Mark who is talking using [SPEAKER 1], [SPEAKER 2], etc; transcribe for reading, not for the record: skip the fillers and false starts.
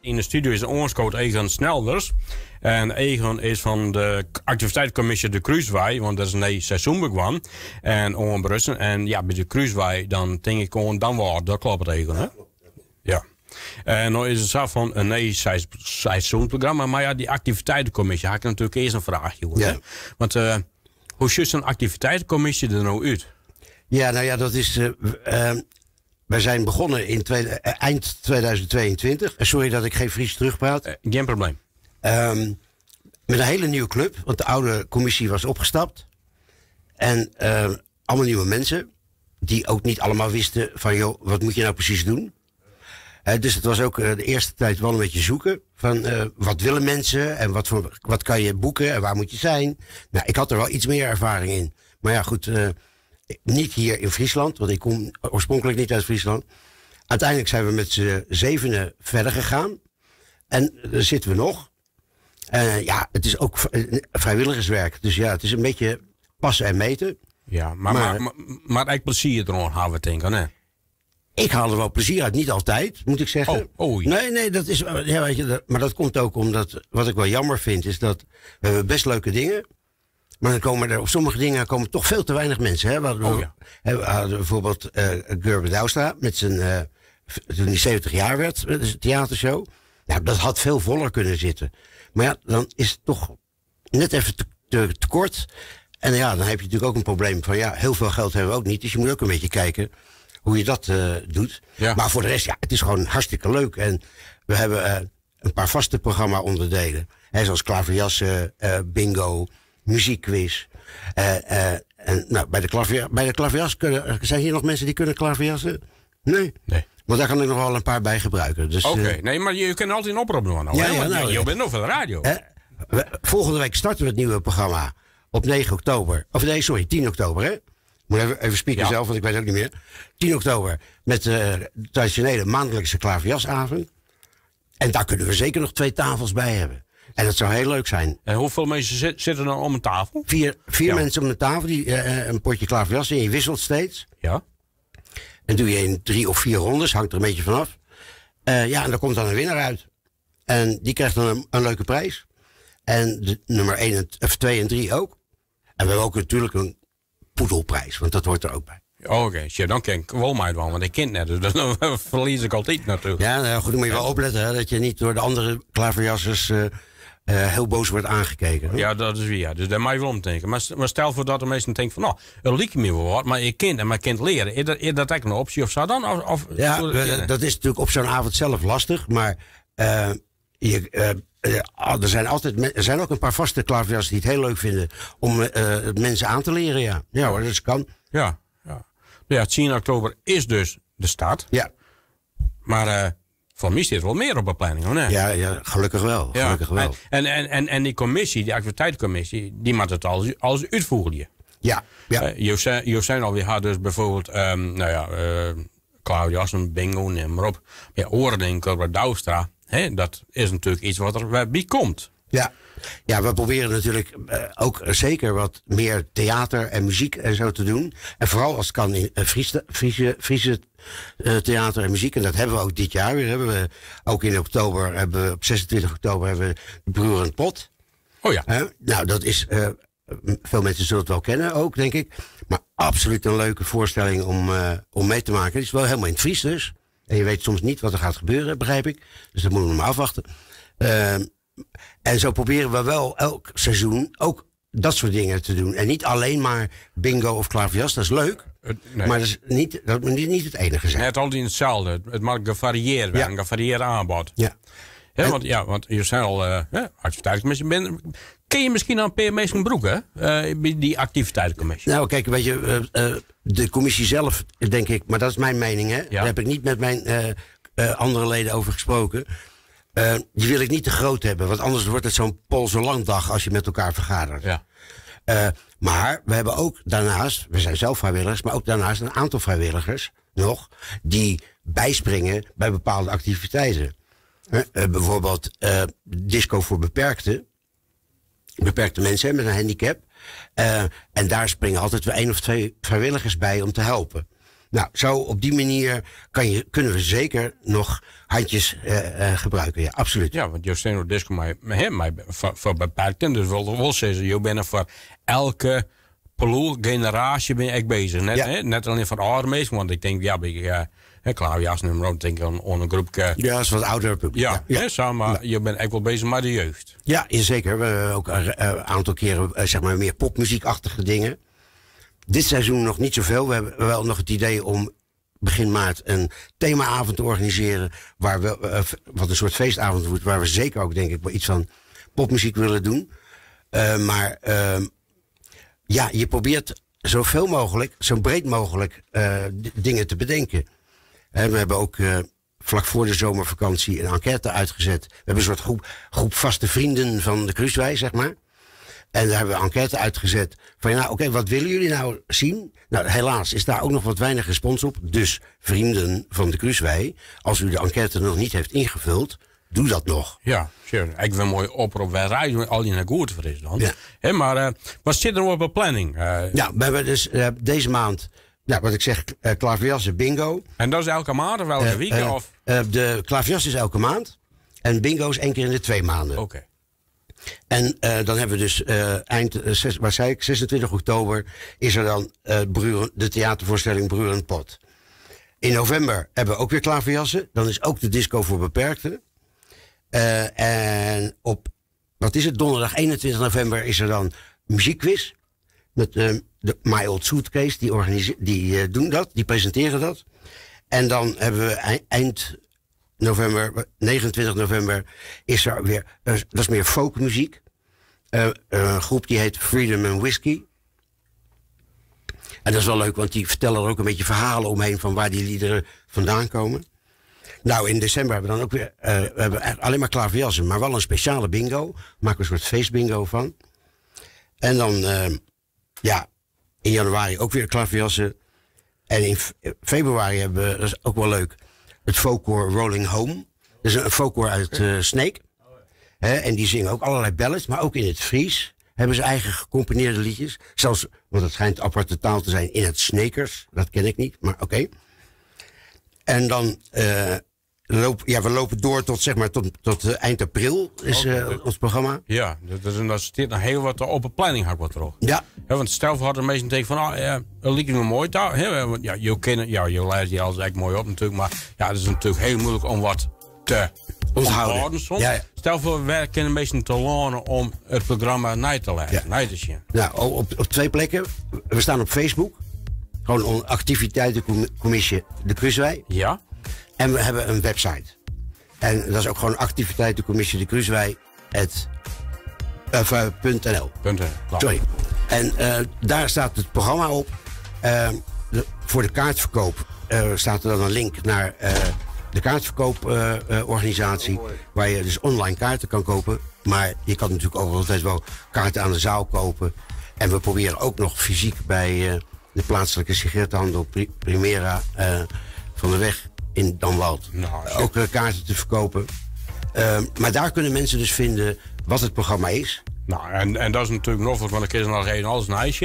[SPEAKER 1] In de studio is ongescoot Egon Snelders. En Egon is van de activiteitscommissie de Kruiswei, want dat is een seizoen begonnen. En onbrussen. En ja, bij de Kruiswei dan denk ik gewoon dan wel, dat klopt het Egon, hè? Ja. En nou is het zo van een seizoensprogramma, maar ja, die activiteitencommissie, had ik natuurlijk eerst een vraagje hoor. Ja. Want hoe ziet zo'n activiteitencommissie er nou uit?
[SPEAKER 2] Ja, nou ja, dat is. Wij zijn begonnen in eind 2022. Sorry dat ik geen Fries terugpraat.
[SPEAKER 1] Geen probleem.
[SPEAKER 2] Met een hele nieuwe club, want de oude commissie was opgestapt. En allemaal nieuwe mensen, die ook niet allemaal wisten van, joh, wat moet je nou precies doen? Dus het was ook de eerste tijd wel een beetje zoeken van wat willen mensen en wat kan je boeken en waar moet je zijn. Nou, ik had er wel iets meer ervaring in. Maar ja, goed, niet hier in Friesland, want ik kom oorspronkelijk niet uit Friesland. Uiteindelijk zijn we met z'n 7 verder gegaan. En daar zitten we nog. Ja, het is ook vrijwilligerswerk. Dus ja, het is een beetje passen en meten.
[SPEAKER 1] Ja, maar eigenlijk plezier erom gaan we denken, hè?
[SPEAKER 2] Ik haal er wel plezier uit, niet altijd, moet ik zeggen.
[SPEAKER 1] Ja.
[SPEAKER 2] Nee, dat is. Ja, weet je, maar dat komt ook omdat. Wat ik wel jammer vind, is dat we hebben best leuke dingen. Maar dan komen er op sommige dingen komen toch veel te weinig mensen. Hè? We hadden bijvoorbeeld Gerben Douwstra met zijn. Toen hij 70 jaar werd, de theatershow. Nou, dat had veel voller kunnen zitten. Maar ja, dan is het toch net even te kort. En ja, dan heb je natuurlijk ook een probleem van ja, heel veel geld hebben we ook niet. Dus je moet ook een beetje kijken hoe je dat doet. Ja. Maar voor de rest, ja, het is gewoon hartstikke leuk. En we hebben een paar vaste programma-onderdelen. Zoals klaverjassen, bingo, muziekquiz. En nou, bij de klaverjas zijn hier nog mensen die kunnen klaverjassen? Nee. Want daar kan ik nog wel een paar bij gebruiken. Dus,
[SPEAKER 1] Oké, nee, maar je kunt altijd een oproep doen. Je bent nog van de radio.
[SPEAKER 2] Volgende week starten we het nieuwe programma. Op 9 oktober. Of nee, sorry, 10 oktober, hè? Moet even spieken zelf, want ik weet het ook niet meer. 10 oktober met de traditionele maandelijkse klaverjasavond. En daar kunnen we zeker nog 2 tafels bij hebben. En dat zou heel leuk zijn.
[SPEAKER 1] En hoeveel mensen zitten er om een tafel?
[SPEAKER 2] 4 mensen om de tafel, die een potje klaverjas en je wisselt steeds.
[SPEAKER 1] Ja.
[SPEAKER 2] En doe je in 3 of 4 rondes, hangt er een beetje vanaf. Ja, en daar komt dan een winnaar uit. En die krijgt dan een leuke prijs. En de nummer 2 en 3 ook. En we hebben ook natuurlijk een poedelprijs, want dat hoort er ook bij.
[SPEAKER 1] Oké, dan ken ik wel mij wel, want ik ken net, dus dan verlies ik altijd natuurlijk.
[SPEAKER 2] Ja, nou goed, dan moet je wel opletten, hè, dat je niet door de andere klaverjassers heel boos wordt aangekeken.
[SPEAKER 1] Ja, dat is weer, ja. Dus daar moet je wel om denken. Maar stel voor dat de meesten denken van, nou, het liep me wel wat, maar je kind en mijn kind leren. Is dat eigenlijk een optie of zo dan?
[SPEAKER 2] Ja, dat is natuurlijk op zo'n avond zelf lastig, maar er zijn ook een paar vaste klaverjassen die het heel leuk vinden om mensen aan te leren, ja. Ja hoor, dat kan.
[SPEAKER 1] Ja, 10 oktober is dus de start.
[SPEAKER 2] Ja.
[SPEAKER 1] Maar voor mij zit er wel meer op de planning, hoor. Nee?
[SPEAKER 2] Ja, gelukkig wel.
[SPEAKER 1] Ja.
[SPEAKER 2] Gelukkig wel.
[SPEAKER 1] En die commissie, die activiteitscommissie, die moet het als uitvoeren.
[SPEAKER 2] Ja.
[SPEAKER 1] Je zijn alweer had dus bijvoorbeeld, Claudiassen, bingo, neem maar op. Ja, Orendenker, bij Douwstra. Dat is natuurlijk iets wat er bij komt.
[SPEAKER 2] Ja, we proberen natuurlijk ook zeker wat meer theater en muziek en zo te doen. En vooral als het kan in Friese theater en muziek. En dat hebben we ook dit jaar weer. Hebben we ook in oktober, op 26 oktober hebben we de Broer en Pot.
[SPEAKER 1] Oh ja.
[SPEAKER 2] Nou, dat is, veel mensen zullen het wel kennen ook, denk ik. Maar absoluut een leuke voorstelling om mee te maken. Het is wel helemaal in het Fries dus. En je weet soms niet wat er gaat gebeuren, begrijp ik. Dus dat moeten we maar afwachten. En zo proberen we wel elk seizoen ook dat soort dingen te doen. En niet alleen maar bingo of klaverjas, dat is leuk. Nee. Maar dat moet niet het enige zijn.
[SPEAKER 1] Het is altijd hetzelfde. Het mag gevarieerd worden, een gevarieerd aanbod.
[SPEAKER 2] Ja.
[SPEAKER 1] Want je zijn al activiteitscommissie. Ken je misschien aan P. Meeskenbroek, hè? Die activiteitscommissie?
[SPEAKER 2] Nou, kijk, weet je, de commissie zelf, denk ik, maar dat is mijn mening, hè? Ja. Daar heb ik niet met mijn andere leden over gesproken. Die wil ik niet te groot hebben, want anders wordt het zo'n Poolse landdag als je met elkaar vergadert.
[SPEAKER 1] Ja.
[SPEAKER 2] Maar we hebben ook daarnaast, we zijn zelf vrijwilligers, maar ook daarnaast een aantal vrijwilligers nog die bijspringen bij bepaalde activiteiten. Bijvoorbeeld disco voor beperkte mensen met een handicap. En daar springen altijd weer 1 of 2 vrijwilligers bij om te helpen. Nou, zo op die manier kunnen we zeker nog handjes gebruiken. Ja, absoluut.
[SPEAKER 1] Ja, want je bent nog disco mij voor beperkt. Dus wel zeggen, je bent er voor elke generatie ben ik bezig. Net alleen voor oude mensen, want ik denk, Klaverjas nummer, denk ik aan een groepje.
[SPEAKER 2] Ja, dat is wat ouder publiek.
[SPEAKER 1] Maar je bent echt wel bezig met de jeugd.
[SPEAKER 2] Ja, zeker. We hebben ook een aantal keren zeg maar meer popmuziekachtige dingen. Dit seizoen nog niet zoveel. We hebben wel nog het idee om begin maart een themaavond te organiseren. Waar we, wat een soort feestavond wordt, waar we zeker ook denk ik wel iets van popmuziek willen doen. Je probeert zoveel mogelijk, zo breed mogelijk dingen te bedenken. We hebben ook vlak voor de zomervakantie een enquête uitgezet. We hebben een soort groep vaste vrienden van de Kruiswij, zeg maar. En daar hebben we een enquête uitgezet van wat willen jullie nou zien? Nou, helaas is daar ook nog wat weinig respons op. Dus vrienden van de Kruiswij, als u de enquête nog niet heeft ingevuld, doe dat nog.
[SPEAKER 1] Ja, sure. Ik wil een mooie oproep. Wij rijden al die naar goed voor is dan. Ja. Maar wat zit er op de planning?
[SPEAKER 2] We hebben dus deze maand, wat ik zeg, klaverjassen bingo.
[SPEAKER 1] En dat is elke maand of elke week?
[SPEAKER 2] De klaverjas is elke maand. En bingo is 1 keer in de 2 maanden.
[SPEAKER 1] Oké.
[SPEAKER 2] En dan hebben we dus waar zei ik, 26 oktober is er dan de theatervoorstelling Broer en Pot. In november hebben we ook weer klaverjassen. Dan is ook de disco voor beperkten. En op, donderdag 21 november is er dan muziekquiz. Met de My Old Suitcase, die doen dat, die presenteren dat. En dan hebben we eind november, 29 november, is er weer, dat is meer folkmuziek. Een groep die heet Freedom and Whiskey. En dat is wel leuk, want die vertellen er ook een beetje verhalen omheen van waar die liederen vandaan komen. Nou, in december hebben we dan ook weer, we hebben alleen maar klaverjassen, maar wel een speciale bingo. Daar maken we een soort feestbingo van. En dan, in januari ook weer klaverjassen. En in februari hebben we, dat is ook wel leuk, het folkkoor Rolling Home. Dat is een folkkoor uit Sneek. En die zingen ook allerlei ballads, maar ook in het Fries hebben ze eigen gecomponeerde liedjes. Zelfs, want het schijnt aparte taal te zijn, in het Snekers. Dat ken ik niet, maar oké. En dan, we lopen door tot, zeg maar, tot eind april is ons programma.
[SPEAKER 1] Ja, dat zit nog heel wat op de planning, had ik wat terug.
[SPEAKER 2] Ja.
[SPEAKER 1] Want stel voor dat mensen denken van, dat liep me mooi daar. Je leidt die alles echt mooi op natuurlijk, maar het is natuurlijk heel moeilijk om wat te onthouden soms. Ja. Stel voor, we kunnen een beetje te lenen om het programma na te leiden.
[SPEAKER 2] Nou, op 2 plekken. We staan op Facebook. Gewoon een activiteitencommissie De Kruiswij.
[SPEAKER 1] Ja.
[SPEAKER 2] En we hebben een website. En dat is ook gewoon activiteitencommissie De Kruiswij .nl. Sorry. En daar staat het programma op. Voor de kaartverkoop staat er dan een link naar de kaartverkooporganisatie. Waar je dus online kaarten kan kopen. Maar je kan natuurlijk ook altijd wel kaarten aan de zaal kopen. En we proberen ook nog fysiek bij de plaatselijke sigarettenhandel Primera van de Weg in Damwald ook kaarten te verkopen. Maar daar kunnen mensen dus vinden wat het programma is.
[SPEAKER 1] Nou, en dat is natuurlijk nog wat, want ik is nog even alles een ijsje.